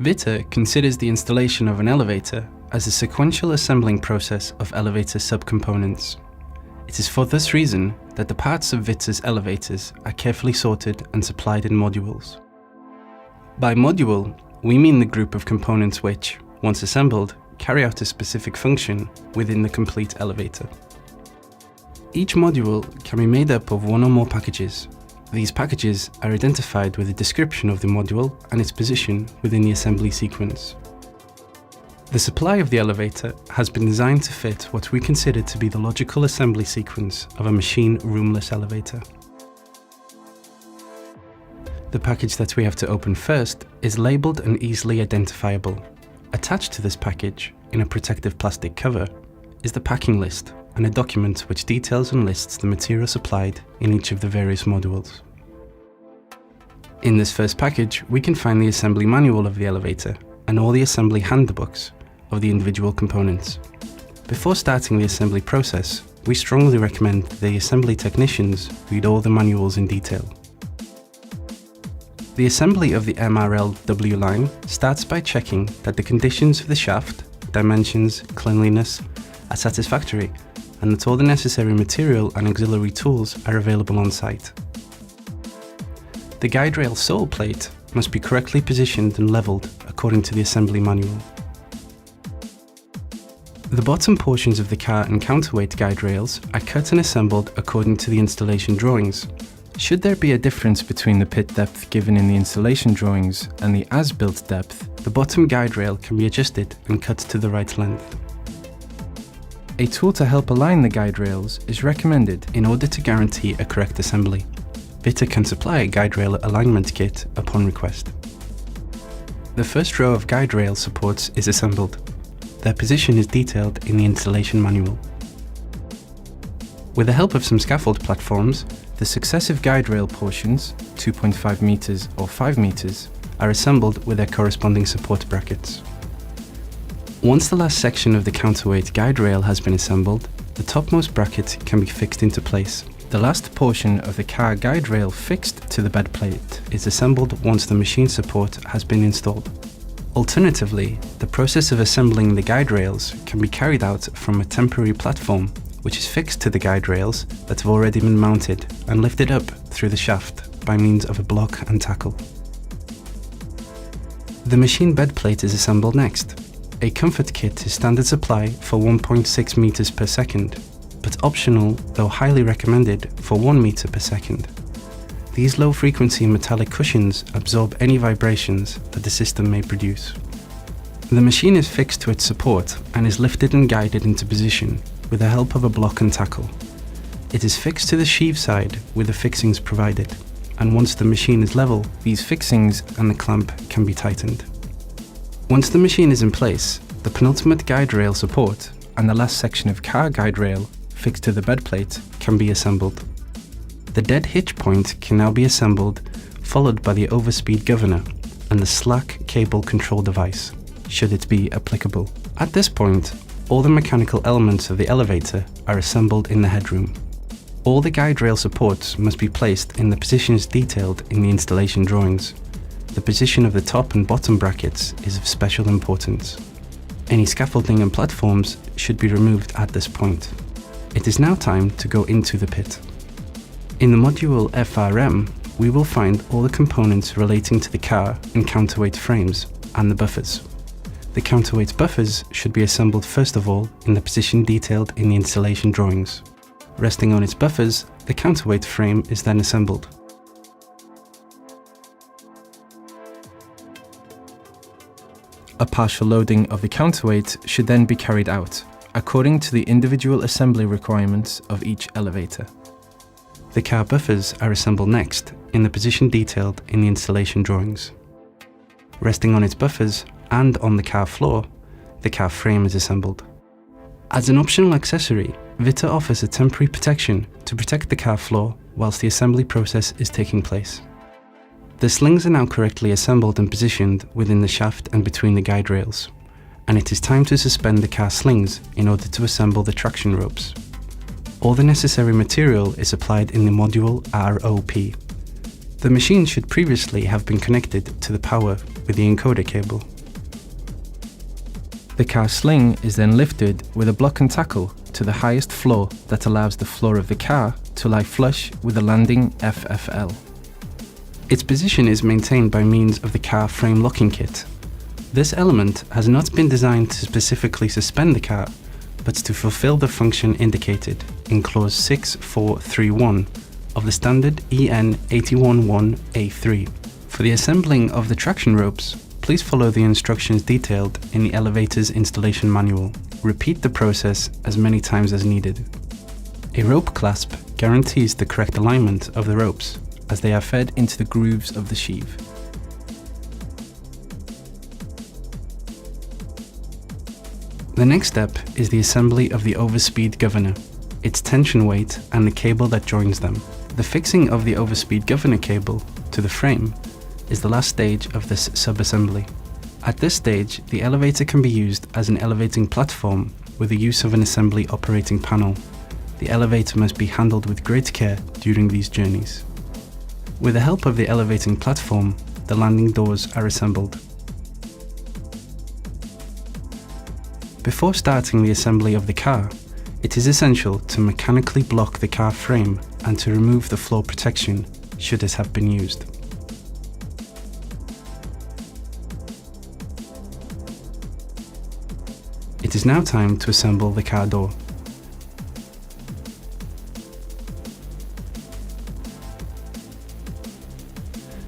VITA considers the installation of an elevator as a sequential assembling process of elevator subcomponents. It is for this reason that the parts of VITA's elevators are carefully sorted and supplied in modules. By module, we mean the group of components which, once assembled, carry out a specific function within the complete elevator. Each module can be made up of one or more packages. These packages are identified with a description of the module and its position within the assembly sequence. The supply of the elevator has been designed to fit what we consider to be the logical assembly sequence of a machine roomless elevator. The package that we have to open first is labelled and easily identifiable. Attached to this package, in a protective plastic cover, is the packing list and a document which details and lists the material supplied in each of the various modules. In this first package, we can find the assembly manual of the elevator and all the assembly handbooks of the individual components. Before starting the assembly process, we strongly recommend that the assembly technicians read all the manuals in detail. The assembly of the MRLW line starts by checking that the conditions of the shaft, dimensions, cleanliness are satisfactory and that all the necessary material and auxiliary tools are available on site. The guide rail sole plate must be correctly positioned and levelled according to the assembly manual. The bottom portions of the car and counterweight guide rails are cut and assembled according to the installation drawings. Should there be a difference between the pit depth given in the installation drawings and the as-built depth, the bottom guide rail can be adjusted and cut to the right length. A tool to help align the guide rails is recommended in order to guarantee a correct assembly. VITA can supply a guide rail alignment kit upon request. The first row of guide rail supports is assembled. Their position is detailed in the installation manual. With the help of some scaffold platforms, the successive guide rail portions, 2.5 meters or 5 meters, are assembled with their corresponding support brackets. Once the last section of the counterweight guide rail has been assembled, the topmost bracket can be fixed into place. The last portion of the car guide rail fixed to the bed plate is assembled once the machine support has been installed. Alternatively, the process of assembling the guide rails can be carried out from a temporary platform which is fixed to the guide rails that have already been mounted and lifted up through the shaft by means of a block and tackle. The machine bed plate is assembled next. A comfort kit is standard supply for 1.6 meters per second, but optional, though highly recommended, for 1 meter per second. These low-frequency metallic cushions absorb any vibrations that the system may produce. The machine is fixed to its support and is lifted and guided into position with the help of a block and tackle. It is fixed to the sheave side with the fixings provided, and once the machine is level, these fixings and the clamp can be tightened. Once the machine is in place, the penultimate guide rail support and the last section of car guide rail fixed to the bed plate can be assembled. The dead hitch point can now be assembled, followed by the overspeed governor and the slack cable control device, should it be applicable. At this point, all the mechanical elements of the elevator are assembled in the headroom. All the guide rail supports must be placed in the positions detailed in the installation drawings. The position of the top and bottom brackets is of special importance. Any scaffolding and platforms should be removed at this point. It is now time to go into the pit. In the module FRM, we will find all the components relating to the car and counterweight frames and the buffers. The counterweight buffers should be assembled first of all in the position detailed in the installation drawings. Resting on its buffers, the counterweight frame is then assembled. A partial loading of the counterweight should then be carried out, according to the individual assembly requirements of each elevator. The car buffers are assembled next, in the position detailed in the installation drawings. Resting on its buffers, and on the car floor, the car frame is assembled. As an optional accessory, VITA offers a temporary protection to protect the car floor whilst the assembly process is taking place. The slings are now correctly assembled and positioned within the shaft and between the guide rails, and it is time to suspend the car slings in order to assemble the traction ropes. All the necessary material is applied in the module ROP. The machine should previously have been connected to the power with the encoder cable. The car sling is then lifted with a block and tackle to the highest floor that allows the floor of the car to lie flush with the landing FFL. Its position is maintained by means of the car frame locking kit. This element has not been designed to specifically suspend the car, but to fulfill the function indicated in clause 6431 of the standard EN 811A3. For the assembling of the traction ropes, please follow the instructions detailed in the elevator's installation manual. Repeat the process as many times as needed. A rope clasp guarantees the correct alignment of the ropes as they are fed into the grooves of the sheave. The next step is the assembly of the overspeed governor, its tension weight and the cable that joins them. The fixing of the overspeed governor cable to the frame is the last stage of this sub-assembly. At this stage, the elevator can be used as an elevating platform with the use of an assembly operating panel. The elevator must be handled with great care during these journeys. With the help of the elevating platform, the landing doors are assembled. Before starting the assembly of the car, it is essential to mechanically block the car frame and to remove the floor protection should it have been used. It is now time to assemble the car door.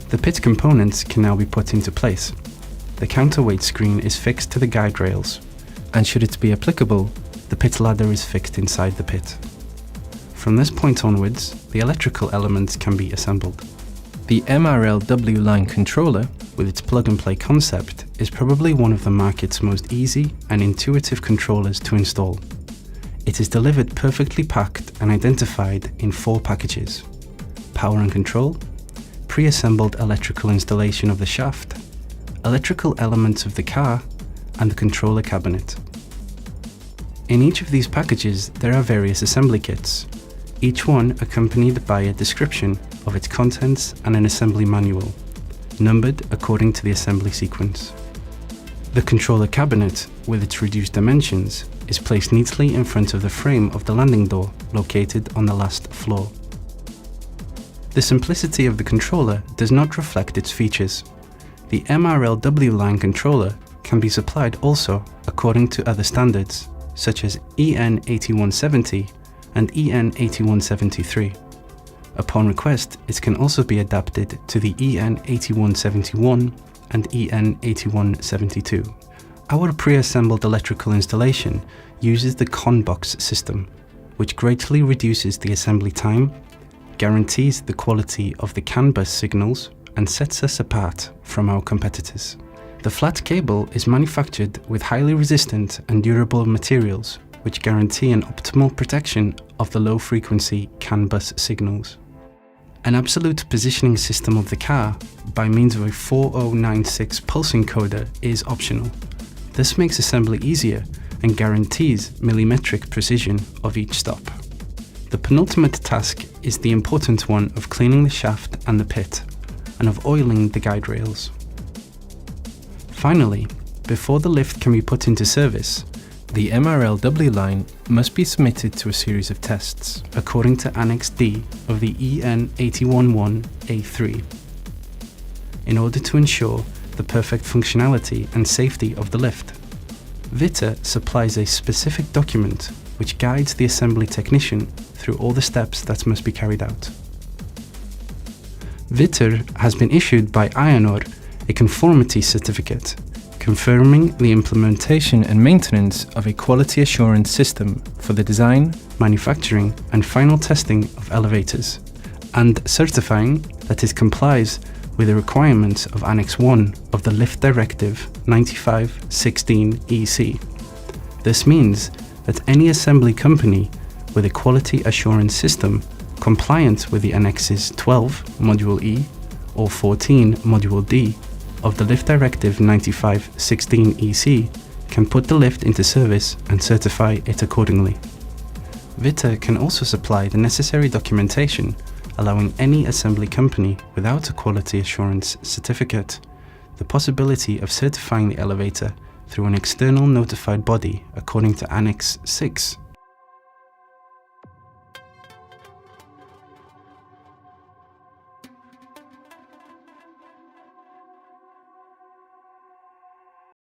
The pit components can now be put into place. The counterweight screen is fixed to the guide rails, and should it be applicable, the pit ladder is fixed inside the pit. From this point onwards, the electrical elements can be assembled. The MRLW line controller, with its plug-and-play concept, is probably one of the market's most easy and intuitive controllers to install. It is delivered perfectly packed and identified in 4 packages: power and control, pre-assembled electrical installation of the shaft, electrical elements of the car, and the controller cabinet. In each of these packages there are various assembly kits, each one accompanied by a description of its contents and an assembly manual, numbered according to the assembly sequence. The controller cabinet, with its reduced dimensions, is placed neatly in front of the frame of the landing door located on the last floor. The simplicity of the controller does not reflect its features. The MRLW line controller can be supplied also according to other standards, such as EN 8170 and EN 8173. Upon request, it can also be adapted to the EN 8171 and EN 8172. Our pre-assembled electrical installation uses the CON box system, which greatly reduces the assembly time, guarantees the quality of the CAN bus signals, and sets us apart from our competitors. The flat cable is manufactured with highly resistant and durable materials, which guarantee an optimal protection of the low-frequency CAN bus signals. An absolute positioning system of the car by means of a 4096 pulse encoder is optional. This makes assembly easier and guarantees millimetric precision of each stop. The penultimate task is the important one of cleaning the shaft and the pit, and of oiling the guide rails. Finally, before the lift can be put into service, the MRLW line must be submitted to a series of tests, according to Annex D of the EN 811A3, in order to ensure the perfect functionality and safety of the lift. VITA supplies a specific document which guides the assembly technician through all the steps that must be carried out. VITA has been issued by IONOR a conformity certificate, confirming the implementation and maintenance of a quality assurance system for the design, manufacturing, and final testing of elevators, and certifying that it complies with the requirements of Annex 1 of the Lift Directive 95/16/EC. This means that any assembly company with a quality assurance system compliant with the Annexes 12 Module E or 14 Module D of the Lift Directive 95/16/EC can put the lift into service and certify it accordingly. VITA can also supply the necessary documentation allowing any assembly company without a quality assurance certificate the possibility of certifying the elevator through an external notified body according to Annex 6